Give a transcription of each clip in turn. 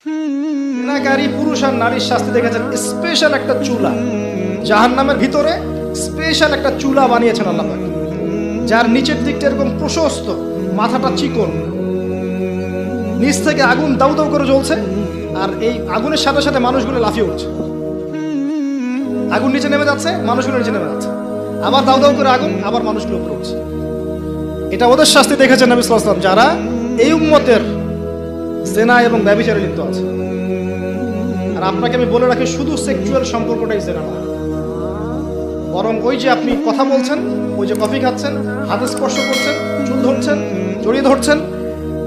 জেনাকারী পুরুষ আর নারীর শাস্তি দেখেছেন স্পেশাল একটা চুলা, জাহান্নামের ভিতরে স্পেশাল একটা চুলা বানিয়েছেন আল্লাহ পাক, যার নিচের দিকটা এরকম প্রশস্ত, মাথাটা চিকন, নিচ থেকে আগুন দাউ দাউ করে জ্বলছে, আর এই আগুনের সাথে সাথে মানুষগুলো লাফিয়ে উঠছে। আগুন নিচে নেমে যাচ্ছে, মানুষগুলো নিচে নেমে যাচ্ছে, আবার দাউ দাউ করে আগুন, আবার মানুষগুলো উপরে উঠছে। এটা ওদের শাস্তি দেখেছেন নবী সাল্লাল্লাহু আলাইহি ওয়াসাল্লাম, যারা এই উম্মতের জেনা এবং ব্যভিচারে লিপ্ত আছে। আর আপনাকে আমি বলে রাখি, শুধু সেক্সুয়াল সম্পর্কটাই জেনা না, বরং ওই যে আপনি কথা বলছেন, ওই যে কফি খাচ্ছেন, হাতে স্পর্শ করছেন, চুল ধরছেন, জড়িয়ে ধরছেন,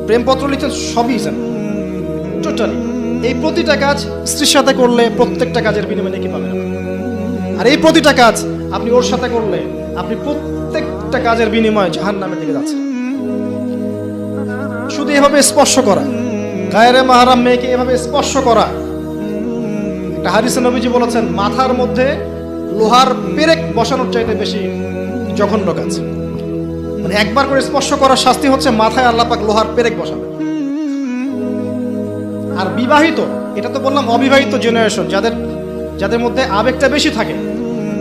প্রেমপত্র লিখছেন, সবই জেনা টোটালি। এই প্রতিটা কাজ স্ত্রীর সাথে করলে প্রত্যেকটা কাজের বিনিময়ে নেকি পাবেন, আর এই প্রতিটা কাজ আপনি ওর সাথে করলে আপনি প্রত্যেকটা কাজের বিনিময়ে জাহান্নামের দিকে যাচ্ছেন। শুধু এভাবে স্পর্শ করা, গায়েরে মাহরাম মেয়েকে এভাবে স্পর্শ করা, একটা হাদিসে নবীজি বলেছেন মাথার মধ্যে লোহার পেরেক বসানোর চাইতে বেশি জঘন্য কাজ। মানে একবার করে স্পর্শ করার শাস্তি হচ্ছে মাথায় আল্লাহ পাক লোহার পেরেক বসাবে। আর বিবাহিত, এটা তো বললাম অবিবাহিত জেনারেশন, যাদের মধ্যে আবেগটা বেশি থাকে।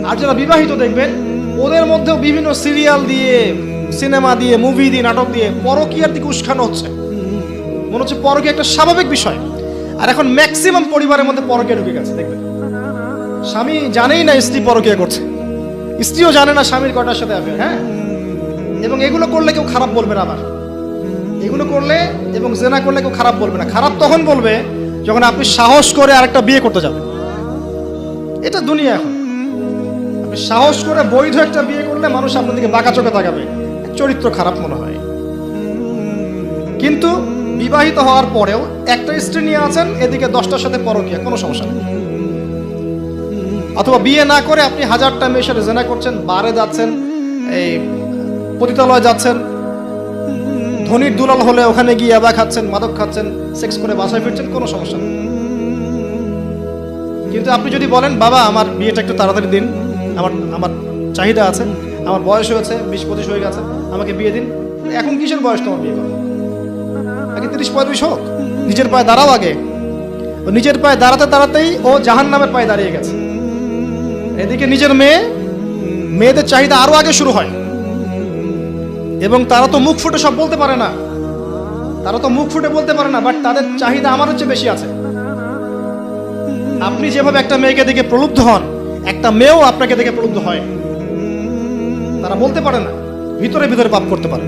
আর যারা বিবাহিত দেখবেন ওদের মধ্যেও বিভিন্ন সিরিয়াল দিয়ে, সিনেমা দিয়ে, মুভি দিয়ে, নাটক দিয়ে পরকীয়ার দিকে উস্কানো হচ্ছে। মনে হচ্ছে পরকীয়া একটা স্বাভাবিক বিষয়। আর এখন ম্যাক্সিমাম পরিবারের মধ্যে পরকীয়া ঢুকে গেছে। দেখবেন স্বামী জানেই না স্ত্রী পরকীয়া করছে, স্ত্রীও জানে না স্বামীর কয়টার সাথে অ্যাফেয়ার। হ্যাঁ, এবং এগুলো করলে কেউ খারাপ বলবে না। আবার এগুলো করলে এবং জেনা করলে কেউ খারাপ বলবে না। খারাপ তখন বলবে যখন আপনি সাহস করে আরেকটা বিয়ে করতে যাবেন। এটা দুনিয়া। এখন আপনি সাহস করে বৈধ একটা বিয়ে করলে মানুষ আপনার দিকে বাঁকা চোখে তাকাবে, চরিত্র খারাপ মনে হয়। কিন্তু বিবাহিত হওয়ার পরেও একটা স্ত্রী নিয়ে আছেন, এদিকে 10টার সাথে পরকীয়া, কোনো সমস্যা নেই। অথবা বিয়ে না করে আপনি 1000টা মেয়ের সাথে জেনা করছেন, বারে যাচ্ছেন, এই পতিতালয় যাচ্ছেন, ধনির দুলাল হলে ওখানে গিয়ে ইয়াবা খাচ্ছেন, মাদক খাচ্ছেন, সেক্স করে বাসায় ফিরছেন, কোনো সমস্যা নেই। কিন্তু আপনি যদি বলেন বাবা আমার বিয়েটা একটু তাড়াতাড়ি দিন, আমার চাহিদা আছে, আমার বয়স হয়েছে 20-25 হয়ে গেছে, আমাকে বিয়ে দিন। এখন কিসের বয়স তোমার বিয়ে করা? আগে 30-35 হোক, নিজের পায়ে দাঁড়াও আগে। ও নিজের পায়ে দাঁড়াতে দাঁড়াতেই ও জাহান্নামের পায়ে দাঁড়িয়ে গেছে। এদিকে নিজের মেয়েদের চাহিদা আরো আগে শুরু হয়, এবং তারা তো মুখ ফুটে সব বলতে পারে না, বাট তাদের চাহিদা আমার হচ্ছে বেশি আছে। আপনি যেভাবে একটা মেয়েকে দেখে প্রলুব্ধ হন, একটা মেয়েও আপনাকে দেখে প্রলুব্ধ হয়। তারা বলতে পারে না, ভিতরে ভিতরে পাপ করতে পারে।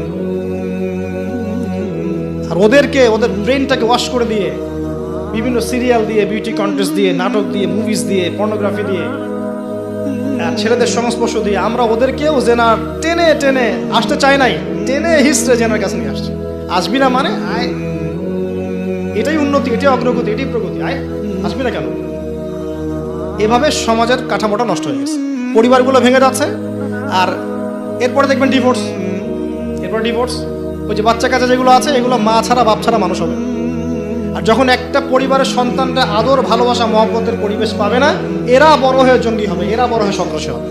আর ওদের ব্রেনটাকে ওয়াশ করে দিয়ে বিভিন্ন সিরিয়াল দিয়ে, বিউটি কন্টেস্ট দিয়ে, নাটক দিয়ে, মুভিজ দিয়ে, পর্নোগ্রাফি দিয়ে, আর ছেলেদের সংস্পর্শ দিয়ে আমরা ওদেরকেও জেনার টেনে টেনে আসতে চাই নাই, টেনে হিস্ট্রে জেনার কাছে নিয়ে আসছে। আসবি না মানে আয়, এটাই উন্নতি, এটাই অগ্রগতি, এটাই প্রগতি, আয় আসবি না কেন? এভাবে সমাজের কাঠামোটা নষ্ট হয়ে গেছে, পরিবারগুলো ভেঙে যাচ্ছে। আর এরপরে দেখবেন ডিভোর্স, ওই যে বাচ্চা কাচ্চা যেগুলো আছে, এগুলো মা ছাড়া বাপ ছাড়া মানুষ হবে। আর যখন একটা পরিবারের সন্তানরা আদর, ভালোবাসা, মহব্বতের পরিবেশ পাবে না, এরা বড় হয়ে জঙ্গি হবে, এরা বড় হয়ে সন্ত্রাসী হবে।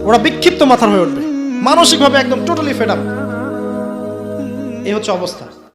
ওরা বিক্ষিপ্ত মাথার হয়ে উঠবে, মানসিকভাবে একদম টোটালি ফেড আপ। এই হচ্ছে অবস্থা।